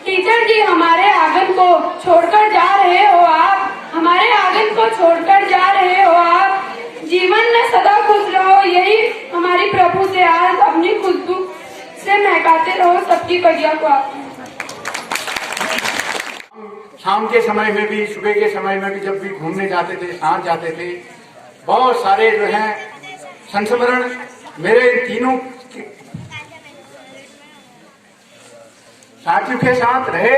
Teacher जी, हमारे आंगन को छोड़कर जा रहे हो आप, हमारे आंगन को छोड़कर जा रहे हो आप। जीवन में सदा खुश रहो, यही हमारी प्रभु से आज, अपनी खुशबू से महकाते रहो सबकी कड़िया को आप। शाम के समय में भी, सुबह के समय में भी जब भी घूमने जाते थे, साथ जाते थे, बहुत सारे जो हैं संस्मरण मेरे तीनों साथियों के साथ रहे।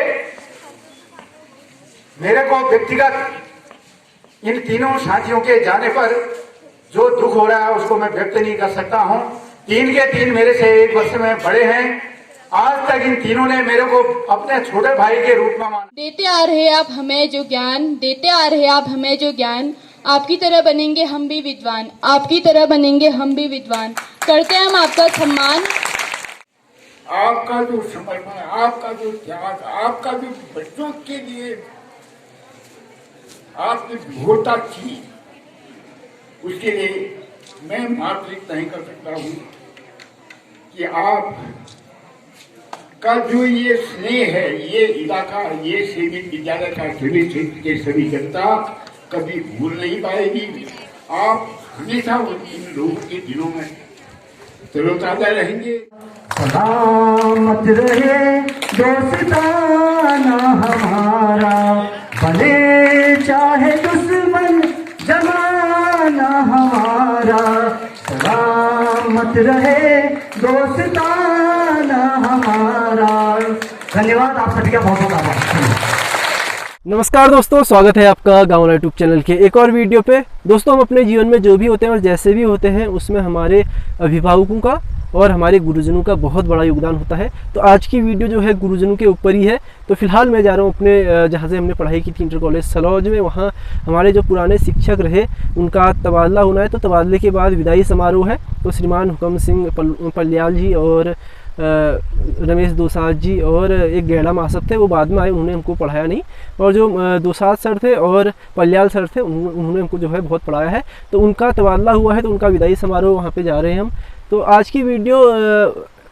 मेरे को व्यक्तिगत इन तीनों साथियों के जाने पर जो दुख हो रहा है उसको मैं व्यक्त नहीं कर सकता हूं। तीन के तीन मेरे से 1 वर्ष में बड़े हैं। आज तक इन तीनों ने मेरे को अपने छोटे भाई के रूप में माना। देते आ रहे आप हमें जो ज्ञान, देते आ रहे आप हमें जो ज्ञान, आपकी तरह बनेंगे हम भी विद्वान, आपकी तरह बनेंगे हम भी विद्वान। करते हैं हम आपका सम्मान। आपका जो समर्पण, आपका जो त्याग, आपका जो बच्चों के लिए आपने विभोरता की, उसके लिए मैं मातृक नहीं कर सकता हूँ कि आप का जो ये स्नेह है, ये इलाका, ये सेवी विद्यालय का सभी क्षेत्र के सभी जनता कभी भूल नहीं पाएगी। आप हमेशा इन लोगों के दिलों में तरोताजा रहेंगे। सलामत रहे दोस्ताना हमारा, भले चाहे दुश्मन जमाना हमारा। सलामत रहे दोस्ताना हमारा। धन्यवाद, आप सभी का बहुत बहुत आभार। नमस्कार दोस्तों, स्वागत है आपका गाँव लाइव यूट्यूब चैनल के एक और वीडियो पे। दोस्तों, हम अपने जीवन में जो भी होते हैं और जैसे भी होते हैं उसमें हमारे अभिभावकों का और हमारे गुरुजनों का बहुत बड़ा योगदान होता है। तो आज की वीडियो जो है गुरुजनों के ऊपर ही है। तो फिलहाल मैं जा रहा हूँ अपने जहाँ से हमने पढ़ाई की थी, इंटर कॉलेज सलौज में। वहाँ हमारे जो पुराने शिक्षक रहे उनका तबादला होना है। तो तबादले के बाद विदाई समारोह है। तो श्रीमान हुकम सिंह पल्याल जी और रमेश दोसाज जी और एक गैड़ा मासब थे, वो बाद में आए, उन्होंने हमको पढ़ाया नहीं। और जो दोसाज सर थे और पल्याल सर थे उन्होंने हमको जो है बहुत पढ़ाया है। तो उनका तबादला हुआ है, तो उनका विदाई समारोह वहाँ पे जा रहे हैं हम। तो आज की वीडियो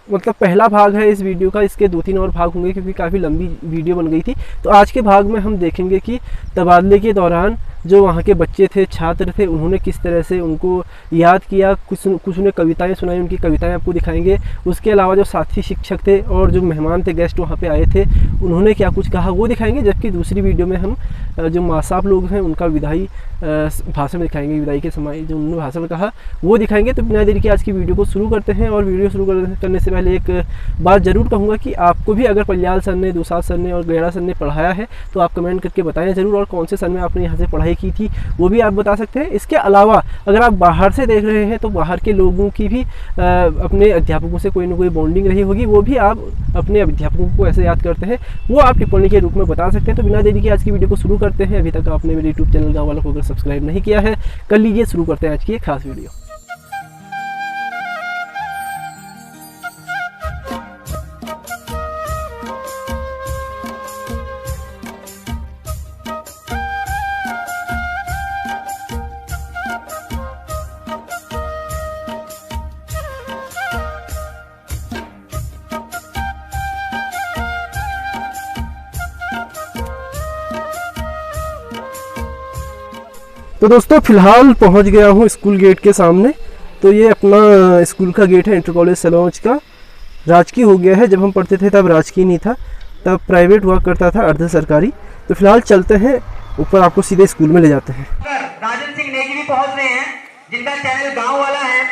मतलब पहला भाग है इस वीडियो का। इसके 2-3 और भाग होंगे क्योंकि काफ़ी लंबी वीडियो बन गई थी। तो आज के भाग में हम देखेंगे कि तबादले के दौरान जो वहाँ के बच्चे थे, छात्र थे, उन्होंने किस तरह से उनको याद किया। कुछ उन्हें कविताएं सुनाई, उनकी कविताएं आपको दिखाएंगे। उसके अलावा जो साथी शिक्षक थे और जो मेहमान थे, गेस्ट वहाँ पे आए थे, उन्होंने क्या कुछ कहा वो दिखाएंगे। जबकि दूसरी वीडियो में हम जो मासाब लोग हैं उनका विदाई भाषण दिखाएंगे। विदाई के समय जो उन्होंने भाषण कहा वो दिखाएंगे। तो बिना देरी के आज की वीडियो को शुरू करते हैं। और वीडियो शुरू करने से पहले एक बात ज़रूर कहूँगा कि आपको भी अगर पल्याल सर ने, दोसाज सर ने और गैड़ा सर ने पढ़ाया है तो आप कमेंट करके बताएं ज़रूर। और कौन से सर में आपने यहाँ से पढ़ाई की थी वो भी आप बता सकते हैं। इसके अलावा अगर आप बाहर से देख रहे हैं तो बाहर के लोगों की भी अपने अध्यापकों से कोई ना कोई बॉन्डिंग रही होगी, वो भी आप अपने अध्यापकों को ऐसे याद करते हैं, वो आप टिप्पणी के रूप में बता सकते हैं। तो बिना देरी के आज की वीडियो को शुरू करते हैं। अभी तक आपने मेरे यूट्यूब चैनल गाँव वालों को अगर सब्सक्राइब नहीं किया है कर लीजिए। शुरू करते हैं आज की एक खास वीडियो। तो दोस्तों, फिलहाल पहुंच गया हूं स्कूल गेट के सामने। तो ये अपना स्कूल का गेट है, इंटर कॉलेज सलौज का। राजकीय हो गया है, जब हम पढ़ते थे तब राजकीय नहीं था, तब प्राइवेट हुआ करता था, अर्ध सरकारी। तो फिलहाल चलते हैं ऊपर, आपको सीधे स्कूल में ले जाते हैं। राजन सिंह नेगी भी पहुंच रहे हैं, जिनका चैनल गांव वाला है,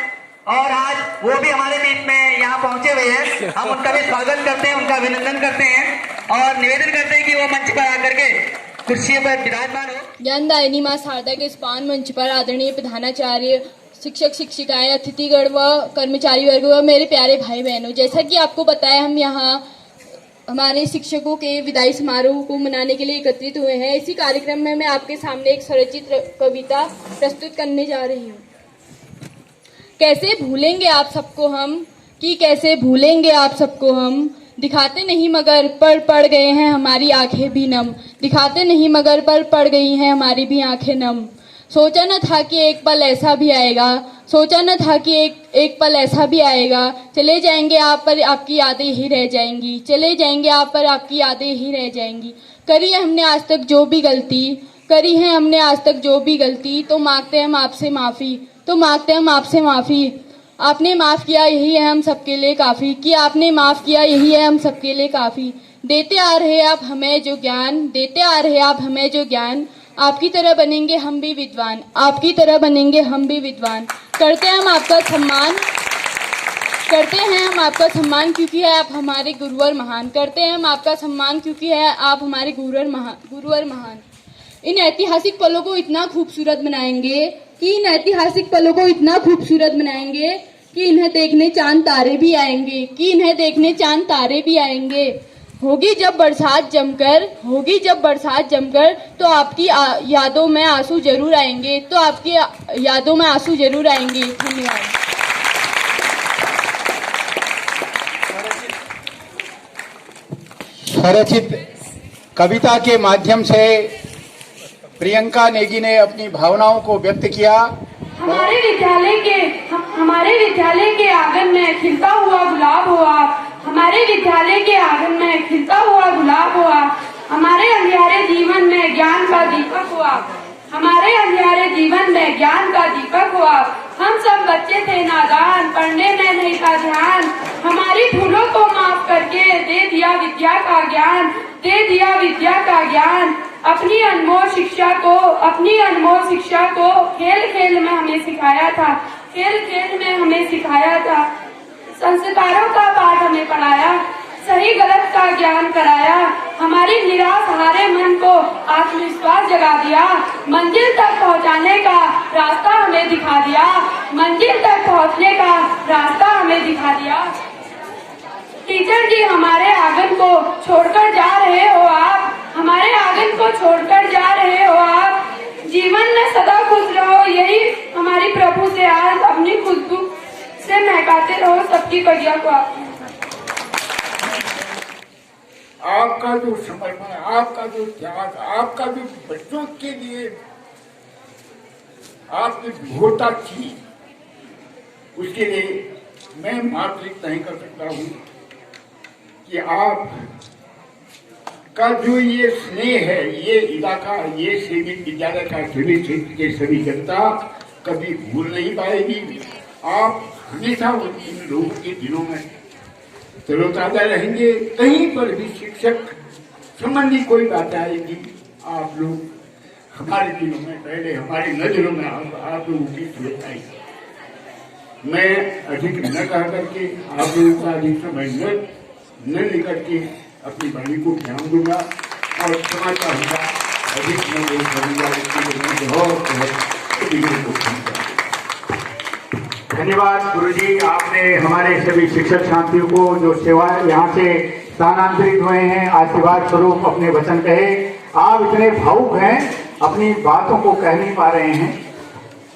और आज वो भी हमारे बीच में यहाँ पहुंचे हुए हैं। हम उनका भी स्वागत करते हैं, उनका अभिनंदन करते हैं और निवेदन करते हैं कि वो मंच पर आकर के कुर्सी पर विराजमान हो। ज्ञानदायिनी माँ शारदा के स्पान मंच पर आदरणीय प्रधानाचार्य, शिक्षक शिक्षिकाएं, अतिथिगण व कर्मचारी वर्ग व मेरे प्यारे भाई बहनों, जैसा कि आपको पता है हम यहाँ हमारे शिक्षकों के विदाई समारोह को मनाने के लिए एकत्रित हुए हैं। इसी कार्यक्रम में मैं आपके सामने एक स्वरचित कविता प्रस्तुत करने जा रही हूँ। कैसे भूलेंगे आप सबको हम, कि कैसे भूलेंगे आप सबको हम, दिखाते नहीं मगर पड़ गए हैं हमारी आंखें भी नम, दिखाते नहीं मगर पड़ गई हैं हमारी भी आंखें नम। सोचा न था कि एक पल ऐसा भी आएगा, सोचा न था कि एक पल ऐसा भी आएगा। चले जाएंगे आप पर आपकी यादें ही रह जाएंगी, चले जाएंगे आप पर आपकी यादें ही रह जाएंगी। करी है हमने आज तक जो भी गलती, करी है हमने आज तक जो भी गलती, तो मांगते हैं हम आपसे माफ़ी, तो मांगते हैं हम आपसे माफ़ी। आपने माफ़ किया यही है हम सबके लिए काफ़ी, कि आपने माफ़ किया यही है हम सबके लिए काफ़ी। देते आ रहे आप हमें जो ज्ञान, देते आ रहे आप हमें जो ज्ञान, आपकी तरह बनेंगे हम भी विद्वान, आपकी तरह बनेंगे हम भी विद्वान। करते हैं हम आपका सम्मान, करते हैं हम आपका सम्मान क्योंकि है आप हमारे गुरुवर महान, करते हैं हम आपका सम्मान क्योंकि है आप हमारे गुरुवर महान। इन ऐतिहासिक पलों को इतना खूबसूरत बनाएंगे कि इन ऐतिहासिक पलों को इतना खूबसूरत बनाएंगे कि इन्हें देखने चांद तारे भी आएंगे, कि इन्हें देखने चांद तारे भी आएंगे। होगी जब बरसात जमकर, होगी जब बरसात जमकर, तो आपकी यादों में आंसू जरूर आएंगे, तो आपकी यादों में आंसू जरूर आएंगे। धन्यवाद। स्वरचित कविता के माध्यम से प्रियंका नेगी ने अपनी भावनाओं को व्यक्त किया। हमारे विद्यालय के आंगन में खिलता हुआ गुलाब हो आप, हमारे विद्यालय के आंगन में खिलता हुआ गुलाब हो आप, हमारे अंधियारे जीवन में ज्ञान का दीपक हो आप, हमारे अंधियारे जीवन में ज्ञान का दीपक हो आप। हम सब बच्चे थे नादान, पढ़ने में नहीं था ध्यान, हमारी भूलों को माफ करके दे दिया विद्या का ज्ञान, दे दिया विद्या का ज्ञान। अपनी अनमोल शिक्षा को खेल खेल में हमें सिखाया था, खेल खेल में हमें सिखाया था। संस्कारों का पाठ हमें पढ़ाया, सही गलत का ज्ञान कराया, हमारी निराश हारे मन को आत्मविश्वास जगा दिया, मंजिल तक पहुंचाने का रास्ता हमें दिखा दिया, मंजिल तक पहुंचने का रास्ता हमें दिखा दिया। टीचर जी हमारे आंगन को छोड़कर जा रहे हो आप, हमारे आंगन को छोड़कर जा रहे हो आप, जीवन में सदा खुश रहो यही हमारी प्रभु से आज, अपनी खुशबू से महकाते रहो सबकी कड़िया को आप। आपका जो समर्पण, आपका जो त्याग, आपका जो बच्चों के लिए आपकी विभोरता थी, उसके लिए मैं मातृक नहीं कर सकता हूँ कि आप का जो ये स्नेह है, ये इलाका, ये सैनिक विद्यालय का सभी क्षेत्र के सभी जनता कभी भूल नहीं पाएगी। आप हमेशा इन लोगों के दिलों में तरोताजा रहेंगे। कहीं पर भी शिक्षक संबंधी कोई बात आएगी, आप लोग हमारे दिलों में, पहले हमारी नजरों में आप लोगों की सुरक्षा आएगी। मैं अधिक न कह करके, आप लोगों का अधिक समय न लेकर के अपनी वाणी को ध्यान दूंगा और क्षमा चाहूंगा, अधिक न बोल करूंगा। धन्यवाद गुरुजी, आपने हमारे सभी शिक्षक साथियों को जो सेवा यहाँ से स्थानांतरित हुए हैं, आशीर्वाद स्वरूप अपने वचन कहे। आप इतने भावुक हैं, अपनी बातों को कह नहीं पा रहे हैं,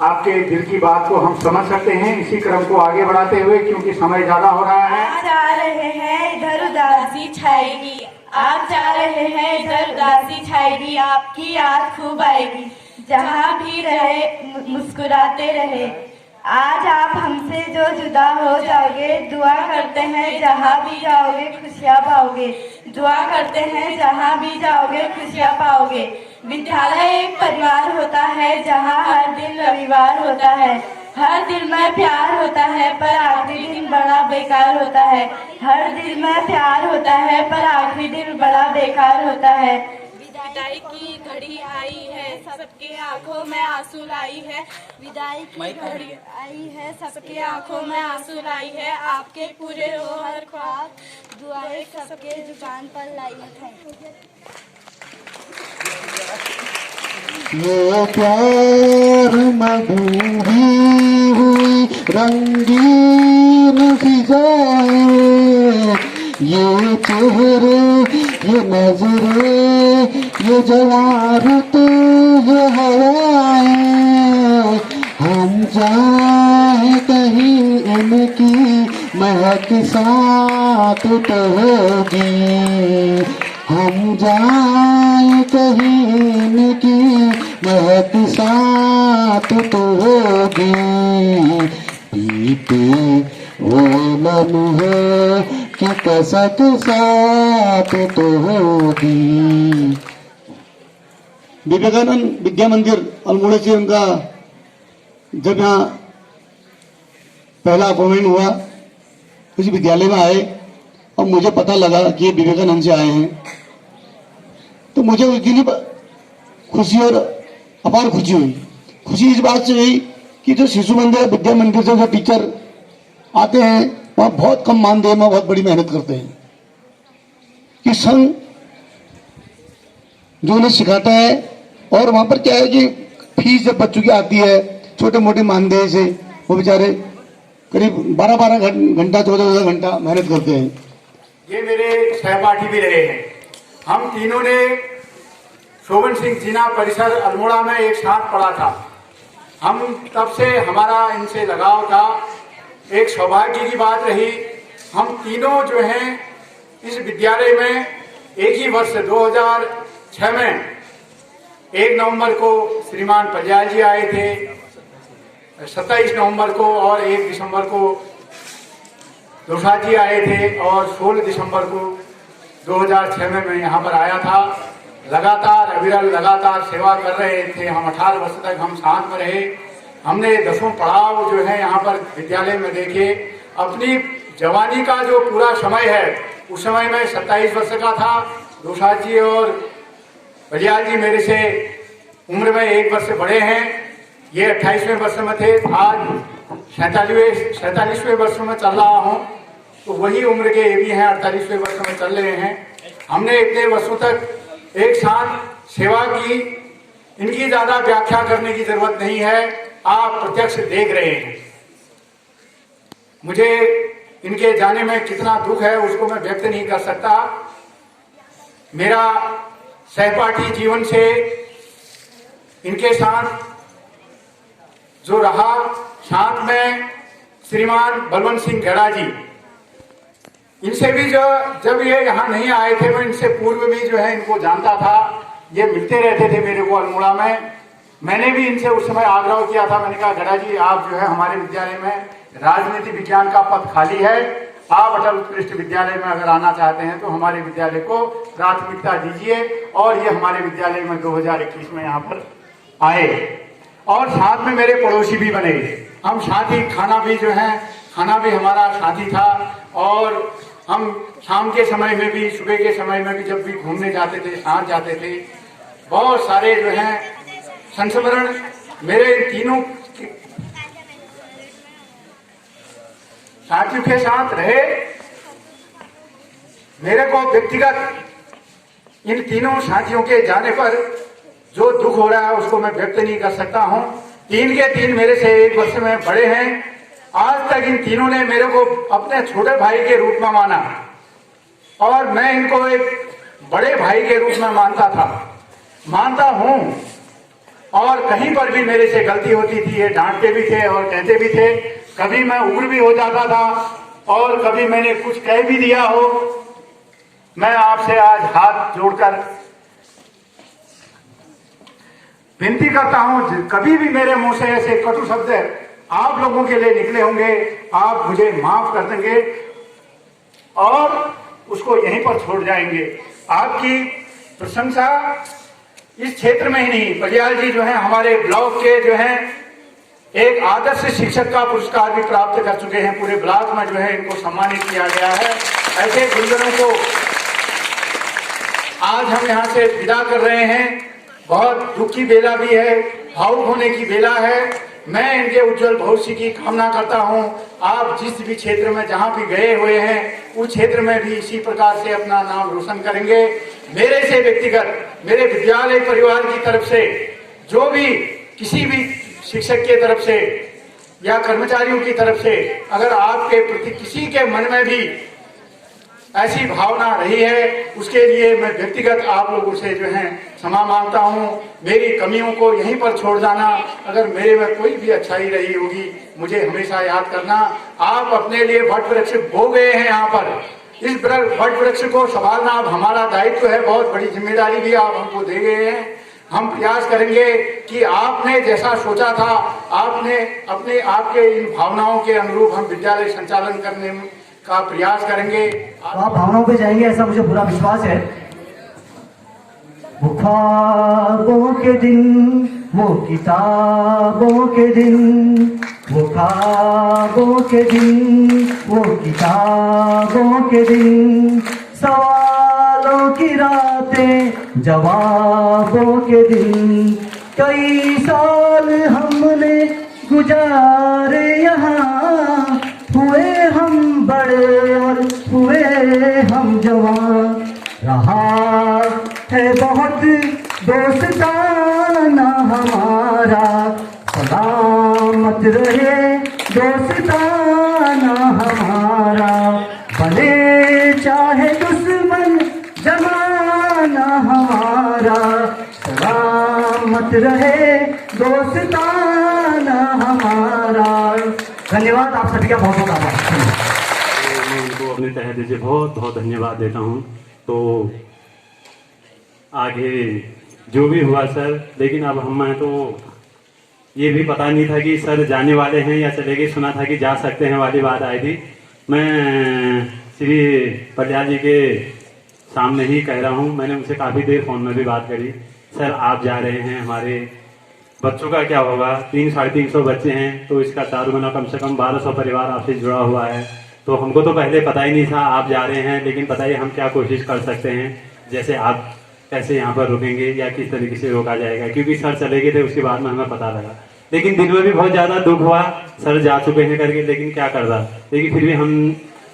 आपके दिल की बात को हम समझ सकते हैं। इसी क्रम को आगे बढ़ाते हुए, क्योंकि समय ज्यादा हो रहा है, आप जा रहे हैं इधर उदासी छाएगी, आप जा रहे हैं इधर उदासी छाएगी, आपकी याद खूब आएगी, जहाँ भी रहे मुस्कुराते रहे। आज आप हमसे जो जुदा हो जाओगे, दुआ करते हैं जहाँ भी जाओगे खुशियाँ पाओगे, दुआ करते हैं जहाँ भी जाओगे खुशियाँ पाओगे। विद्यालय एक परिवार होता है जहाँ हर दिन रविवार होता है, हर दिल में प्यार होता है पर आखिरी दिन बड़ा बेकार होता है, हर दिल में प्यार होता है पर आखिरी दिन बड़ा बेकार होता है। विदाई की घड़ी आई है, सबके आंखों में आंसू लाई है, विदाई की घड़ी आई है, सबके आंखों में आंसू लाई है, आपके पूरे हो हर ख्वाब, दुआएं सबके जुबान पर लाई है। ये प्यार मधुरी हुई रंगीन फिजाएं, ये चेहरे, ये नजरें, ये जवारत, ये हवाएं, हम जाए कहीं इनकी महक साथ तो होगी, हम जाए कहीं इनकी महक साथ साथ तो होगी, बीते वो लम्हे की कसक साथ तो होगी। विवेकानंद विद्या मंदिर अल्मोड़ा से उनका जब यहाँ पहला अपॉइंटमेंट हुआ, उस विद्यालय में आए और मुझे पता लगा कि ये विवेकानंद से आए हैं, तो मुझे उस दिन ही खुशी और अपार खुशी हुई। खुशी इस बात से हुई कि जो शिशु मंदिर विद्या मंदिर से जो टीचर आते हैं वहाँ बहुत कम मानदेय में बहुत बड़ी मेहनत करते हैं कि संघ जो उन्हें सिखाता है। और वहाँ पर क्या है कि फीस जब बच्चों की आती है छोटे मोटे मानदेय से, वो बेचारे करीब 12-12 घंटा 14-14 घंटा मेहनत करते हैं। ये मेरे सहपाठी भी रहे हैं। हम तीनों ने शोभन सिंह जिना परिसर अल्मोड़ा में एक साथ पढ़ा था। हम तब से हमारा इनसे लगाव था। एक सौभाग्य की बात रही, हम तीनों जो हैं इस विद्यालय में एक ही वर्ष 2006 में 1 नवंबर को श्रीमान पलियाल जी आए थे, 27 नवंबर को और 1 दिसंबर को दोसा जी आए थे और 16 दिसंबर को 2006 में मैं यहाँ पर आया था। लगातार अविरल लगातार सेवा कर रहे थे हम। 18 वर्ष तक हम साथ में रहे। हमने 10वें पड़ाव जो है यहाँ पर विद्यालय में देखे। अपनी जवानी का जो पूरा समय है उस समय में 27 वर्ष का था। दोसा जी और पलियाल जी मेरे से उम्र में 1 वर्ष बड़े हैं। ये 28वें वर्ष में थे, आज 47वें वर्ष में चल रहा हूँ, तो वही उम्र के ये भी हैं, 48वें वर्ष में चल रहे हैं। हमने इतने वर्षों तक एक साथ सेवा की, इनकी ज्यादा व्याख्या करने की जरूरत नहीं है, आप प्रत्यक्ष देख रहे हैं। मुझे इनके जाने में कितना दुख है उसको मैं व्यक्त नहीं कर सकता। मेरा सहपाठी जीवन से इनके साथ जो रहा, साथ में श्रीमान बलवंत सिंह गड़ा जी, इनसे भी जो जब ये यहाँ नहीं आए थे मैं इनसे पूर्व भी जो है इनको जानता था। ये मिलते रहते थे मेरे को अल्मोड़ा में। मैंने भी इनसे उस समय आग्रह किया था, मैंने कहा गड़ा जी आप जो है हमारे विद्यालय में राजनीति विज्ञान का पद खाली है, आप अटल उत्कृष्ट विद्यालय में अगर आना चाहते हैं तो हमारे विद्यालय को प्राथमिकता दीजिए। और ये हमारे विद्यालय में 2021 में यहाँ पर आए और साथ में मेरे पड़ोसी भी बने। हम साथी खाना भी जो है, खाना भी हमारा साथी था और हम शाम के समय में भी सुबह के समय में भी जब भी घूमने जाते थे साथ जाते थे। बहुत सारे जो हैं संस्मरण मेरे तीनों साथियों के साथ रहे। मेरे को व्यक्तिगत इन तीनों साथियों के जाने पर जो दुख हो रहा है उसको मैं व्यक्त नहीं कर सकता हूं। 3 के 3 मेरे से 1 वर्ष में बड़े हैं। आज तक इन तीनों ने मेरे को अपने छोटे भाई के रूप में माना और मैं इनको एक बड़े भाई के रूप में मानता हूं। और कहीं पर भी मेरे से गलती होती थी ये डांटते भी थे और कहते भी थे। कभी मैं उग्र भी हो जाता था और कभी मैंने कुछ कह भी दिया हो। मैं आपसे आज हाथ जोड़कर विनती करता हूं, कभी भी मेरे मुंह से ऐसे कटु शब्द आप लोगों के लिए निकले होंगे, आप मुझे माफ कर देंगे और उसको यहीं पर छोड़ जाएंगे। आपकी प्रशंसा इस क्षेत्र में ही नहीं, पलियाल जी जो है हमारे ब्लॉक के जो है एक आदर्श शिक्षक का पुरस्कार भी प्राप्त कर चुके हैं। पूरे ब्लॉक में जो है इनको सम्मानित किया गया है। ऐसे गुरुजनों को आज हम यहाँ से विदा कर रहे हैं। बहुत दुख की बेला भी है, भावुक होने की बेला है। मैं इनके उज्जवल भविष्य की कामना करता हूं। आप जिस भी क्षेत्र में जहां भी गए हुए हैं उस क्षेत्र में भी इसी प्रकार से अपना नाम रोशन करेंगे। मेरे से व्यक्तिगत, मेरे विद्यालय परिवार की तरफ से, जो भी किसी भी शिक्षक के तरफ से या कर्मचारियों की तरफ से अगर आपके प्रति किसी के मन में भी ऐसी भावना रही है, उसके लिए मैं व्यक्तिगत आप लोगों से जो है क्षमा मांगता हूं। मेरी कमियों को यहीं पर छोड़ जाना। अगर मेरे में कोई भी अच्छाई रही होगी मुझे हमेशा याद करना। आप अपने लिए वट वृक्ष बो गए हैं यहाँ पर। इस वट वृक्ष को संभालना अब हमारा दायित्व है। बहुत बड़ी जिम्मेदारी भी आप हमको दे गए हैं। हम प्रयास करेंगे कि आपने जैसा सोचा था, आपने अपने आपके इन भावनाओं के अनुरूप हम विद्यालय संचालन करने का प्रयास करेंगे। आप भावनाओं पे जाएंगे ऐसा मुझे पूरा विश्वास है। वो ख्वाबों के दिन, वो किताबों के दिन, वो ख्वाबों के दिन, वो किताबों के दिन, सवालों की रातें, जवाबों के दिन, कई साल हमने गुजारे यहाँ, हुए हम बड़े और हुए हम जवान, रहा है बहुत दोस्ताना हमारा, सलामत रहे दोस्ताना हमारा, बने चाहे दुश्मन जमाना हमारा, सलामत रहे दोस्ताना हमारा। धन्यवाद, आप सभी का बहुत बहुत आभार। मैं उनको अपने तहे दिल से बहुत बहुत धन्यवाद देता हूँ। तो आगे जो भी हुआ सर, लेकिन अब हमें तो ये भी पता नहीं था कि सर जाने वाले हैं या चले गए। सुना था कि जा सकते हैं वाली बात आई थी। मैं श्री पलियाल जी के सामने ही कह रहा हूँ, मैंने उनसे काफ़ी देर फ़ोन में भी बात करी। सर आप जा रहे हैं, हमारे बच्चों का क्या होगा? 300-350 बच्चे हैं, तो इसका चारों महीना कम से कम 1200 परिवार आपसे जुड़ा हुआ है। तो हमको तो पहले पता ही नहीं था आप जा रहे हैं, लेकिन बताइए हम क्या कोशिश कर सकते हैं, जैसे आप कैसे यहाँ पर रुकेंगे या किस तरीके से रोका जाएगा, क्योंकि सर चले गए थे उसके बाद में हमें पता लगा। लेकिन दिल में भी बहुत ज़्यादा दुख हुआ सर जा चुके हैं करके, लेकिन क्या कर रहा। लेकिन फिर भी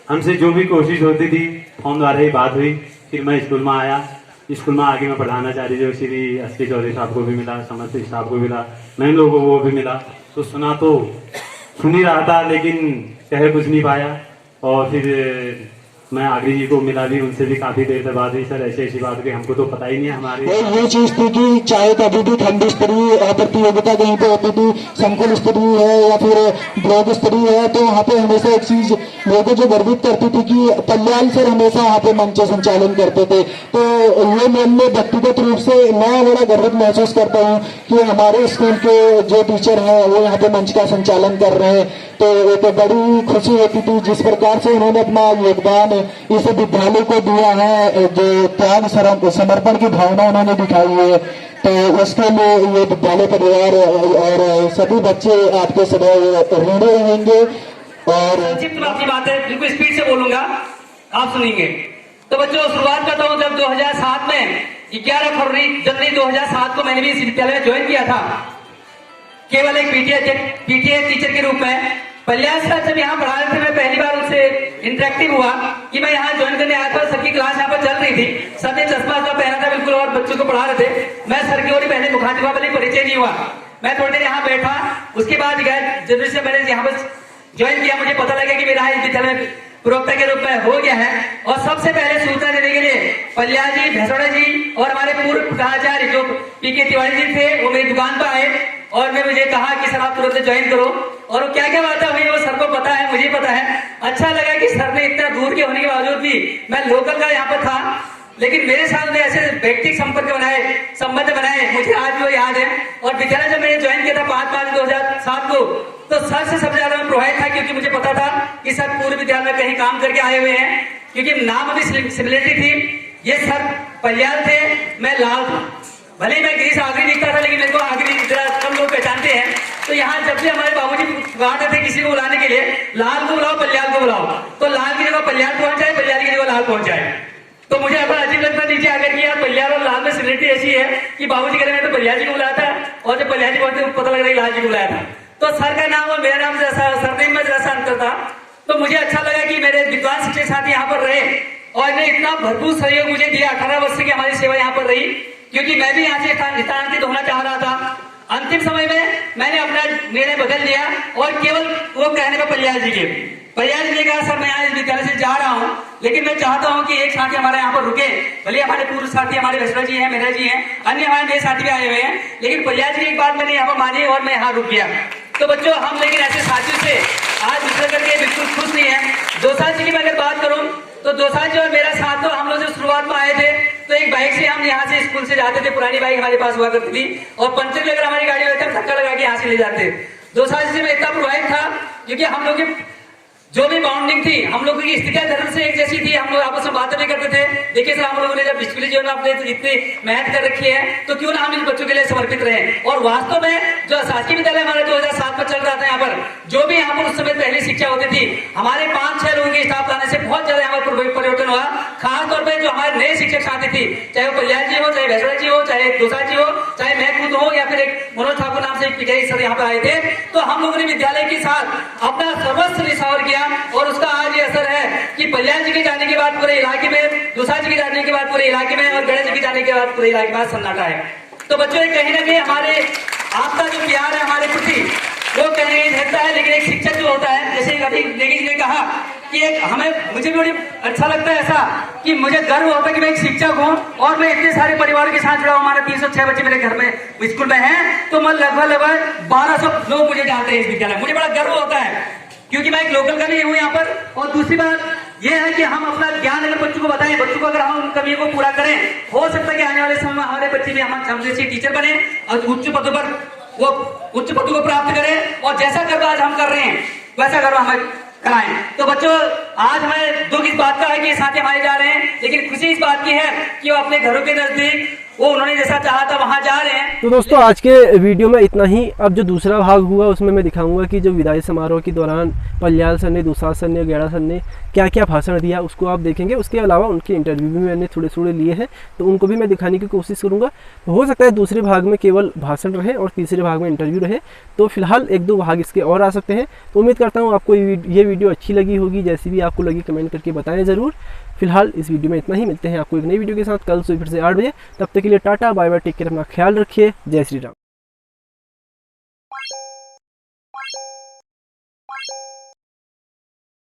हमसे जो भी कोशिश होती थी फोन द्वारा ही बात हुई। फिर मैं स्कूल में आया, स्कूल में आगे मैं प्रधानाचार्य जो श्री एस.के. चौधरी साहब को भी मिला, समस्त स्टाफ को मिला, मैं लोगों को भी मिला। तो सुना तो सुन ही रहा था, लेकिन कह कुछ नहीं पाया। और फिर मैं आगरी जी को मिला भी, उनसे भी काफी देर से बात हुई। सर ऐसी बात की हमको तो पता ही नहीं है हमारे। ये चीज थी कि चाहे कभी भी खंड स्तरीय प्रतियोगिता कहीं पे होती थी, संकुल स्तरीय है या फिर ब्लॉक स्तरीय है, तो वहाँ पे हमेशा एक चीज मेरे को जो गर्वित करती थी कि पलियाल सर हमेशा वहाँ पे मंच संचालन करते थे। तो ये मैं व्यक्तिगत रूप से मैं बड़ा गर्वित महसूस करता हूँ कि हमारे स्कूल के जो टीचर हैं वो यहाँ पे मंच का संचालन कर रहे हैं। तो एक बड़ी खुशी होती थी जिस प्रकार से उन्होंने अपना योगदान इस विद्यालय को दिया है, जो त्याग समर्पण की भावना उन्होंने दिखाई है। तो उसके लिए ये विद्यालय परिवार और सभी बच्चे आपके सदैव ऋणी रहेंगे। और संक्षिप्त में अपनी बातें बिल्कुल स्पीड से बोलूंगा, आप सुनेंगे। तो बच्चों शुरुआत करता हूँ। जब 2007 में 11 जनवरी 2007 को मैंने भी इस विद्यालय में ज्वाइन किया था, केवल एक पीटीए टीचर के रूप में। पलियाल सर जब यहाँ पढ़ा रहे थे, मैं पहली बार उनसे इंटरेक्टिव हुआ कि मैं यहाँ ज्वाइन करने आया था। सर की क्लास यहाँ पर चल रही थी, सर ने चश्मा पहना था बिल्कुल और बच्चों को पढ़ा रहे थे। मैं सर की ओर ही पहले मुखातिबा वाली परिचय नहीं हुआ। मैं थोड़ी देर यहाँ बैठा, उसके बाद जनवरी से मैंने यहाँ पर ज्वाइन किया। मुझे पता लगा कि मेरा इस विद्यालय में प्रवक्ता के रूप में हो गया है। और सबसे पहले सूचना देने के लिए पलियाल जी, भैंसोड़ा जी और हमारे पूर्व प्रधानाचार्य जो पीके तिवारी जी थे, वो मेरी दुकान पर आए और मैं मुझे कहा कि सर आप तुरंत ज्वाइन करो। और वो क्या क्या बातें हुई वो सर को पता है, मुझे पता है। अच्छा लगा कि सर ने इतना दूर के होने के बावजूद भी, मैं लोकल का यहाँ पर था, लेकिन मेरे साथ में ऐसे व्यक्तिगत संपर्क बनाए, संबंध बनाए, मुझे आज भी वो याद है। और विद्यालय जब मैंने ज्वाइन किया था 5/5/2007 को, तो सर से सबसे ज्यादा मैं प्रभावित था, क्योंकि मुझे पता था कि सर पूर्व विद्यालय में कहीं काम करके आए हुए हैं, क्योंकि नाम भी सिमिलरिटी थी। ये सर पलियाल थे, मैं लाल था। भले मैं गिरीश आगरी दिखता था, लेकिन मेरे को आगरी कम लोग पहचानते हैं। तो यहाँ जब भी हमारे बाबूजी बुलाते थे किसी को बुलाने के लिए, लाल को बुलाओ, पलियाल को बुलाओ, तो लाल की जगह पलियाल पहुंच जाए, पलियाल की जगह लाल पहुंच जाए। तो मुझे बड़ा अजीब लगता नीचे आकर कि यार पलियाल और लाल में सिमिलरिटी ऐसी है कि बाबूजी कह रहे मैं तो पलियाल जी को बुलाया था, और जब पलियाल जी पहुंचे तो पता लग रहा है लाल जी को बुलाया था। तो सर का नाम और मेरा नाम जैसा, सरनेम में जैसा अंतर था। तो मुझे अच्छा लगा कि मेरे विद्वान शिक्षक साथी यहाँ पर रहे और इन्हें इतना भरपूर सहयोग मुझे दिया। 18 वर्ष की हमारी सेवा यहाँ पर रही, क्योंकि मैं भी यहाँ से स्थानांतरित होना चाह रहा था। अंतिम समय में मैंने अपना निर्णय बदल दिया और केवल वो कहने पर पलियाल जी ने कहा सर मैं यहाँ इस विद्यालय से जा रहा हूँ, लेकिन मैं चाहता हूँ कि एक साथी हमारे यहाँ पर रुके। भले हमारे पूर्व साथी हमारे भैंसोड़ा जी हैं, मेहरा जी हैं, अन्य हमारे नए साथी भी आए हुए हैं, लेकिन पलियाल जी की एक बात मैंने यहाँ पर मानी और मैं यहाँ रुक गया। तो बच्चों हम लेकिन ऐसे साथियों से आज दूसरे करके बिल्कुल खुश नहीं है। 2 साल की मैं अगर बात करूँ तो दोसांझ जी और मेरा साथ, तो हम लोग जो शुरुआत में आए थे तो एक बाइक से हम यहाँ से स्कूल से जाते थे, पुरानी बाइक हमारे पास हुआ करती थी, और पंचर भी अगर हमारी गाड़ी होती है धक्का लगा के यहाँ से ले जाते। दोसांझ से मैं इतना प्रभावित था क्योंकि हम लोग की जो भी बाउंडिंग थी, हम लोगों की स्थितियां धर्म से एक जैसी थी, हम लोग आपस में बातें भी करते थे। देखिए सर, हम लोगों ने जब स्कूली जीवन में अपने इतनी मेहनत कर रखी है तो क्यों ना हम इन बच्चों के लिए समर्पित रहे। और वास्तव में जो शासकीय विद्यालय हमारे 2007 में चल रहा था, यहाँ पर जो भी यहाँ पर उस समय पहली शिक्षा होती थी, हमारे 5-6 लोगों के स्टाफ लाने से बहुत ज्यादा यहाँ पर परिवर्तन हुआ। खासतौर पर जो हमारे नए शिक्षक साथी थी, चाहे वो कल्याण जी हो, चाहे भैसड़ा जी हो, चाहे दोसांझ जी हो, चाहे मैं खुद हो, या फिर एक मनोज ठाकुर नाम से एक पिटाई सर यहाँ पर आए थे, तो हम लोगों ने विद्यालय के साथ अपना सर्वस्व निछावर किया। और उसका आज ये असर है कि कल्याण जी के जाने के बाद पूरे इलाके में, दोसांझ जी के जाने के बाद पूरे इलाके में, और गणेश जी के जाने के बाद पूरे इलाके में सन्नाटा है। तो बच्चों, कहीं ना कहीं हमारे आपका जो प्यार है हमारे प्रति, वो कहीं ना कहीं रहता है। लेकिन एक शिक्षक जो होता है, जैसे अभी नेगी जी ने कहा कि एक मुझे भी बड़ी अच्छा लगता है ऐसा कि मुझे गर्व होता है कि मैं एक शिक्षक हूँ और मैं इतने सारे परिवारों के साथ जुड़ा हूँ। हमारे 306 बच्चे मेरे घर में स्कूल में हैं, तो मैं लगभग 1200 लोग मुझे जानते हैं इस विद्यालय। मुझे बड़ा गर्व होता है क्योंकि मैं एक लोकल का नहीं हूँ यहाँ पर। और दूसरी बात यह है कि हम अपना ज्ञान अगर बच्चों को बताएं, बच्चों को अगर हम उन कमियों को पूरा करें, हो सकता है कि आने वाले समय में हमारे बच्चे भी हम जैसे टीचर बने और उच्च पदों पर वो उच्च पदों को प्राप्त करें, और जैसा गर्व आज हम कर रहे हैं वैसा गर्व हमें कराएं। तो बच्चों, आज हमें दुख इस बात का है कि साथी हमारे जा रहे हैं, लेकिन खुशी इस बात की है कि वो अपने घरों के नजदीक वो उन्होंने जैसा चाहा था वहां जा रहे हैं। तो दोस्तों, आज के वीडियो में इतना ही। अब जो दूसरा भाग हुआ उसमें मैं दिखाऊंगा कि जो विदाई समारोह के दौरान पल्याल सर ने, दोसांझ सर ने, गेड़ा सर ने क्या क्या भाषण दिया, उसको आप देखेंगे। उसके अलावा उनके इंटरव्यू भी मैंने थोड़े थोड़े लिए हैं, तो उनको भी मैं दिखाने की कोशिश करूँगा। तो हो सकता है दूसरे भाग में केवल भाषण रहे और तीसरे भाग में इंटरव्यू रहे, तो फिलहाल 1-2 भाग इसके और आ सकते हैं। तो उम्मीद करता हूँ आपको ये वीडियो अच्छी लगी होगी। जैसी भी आपको लगी कमेंट करके बताएं ज़रूर। फिलहाल इस वीडियो में इतना ही। मिलते हैं आपको एक नई वीडियो के साथ कल सुबह फिर से 8 बजे। तब तक के लिए tata bye bye, take care, अपना ख्याल रखिए। जय श्री राम।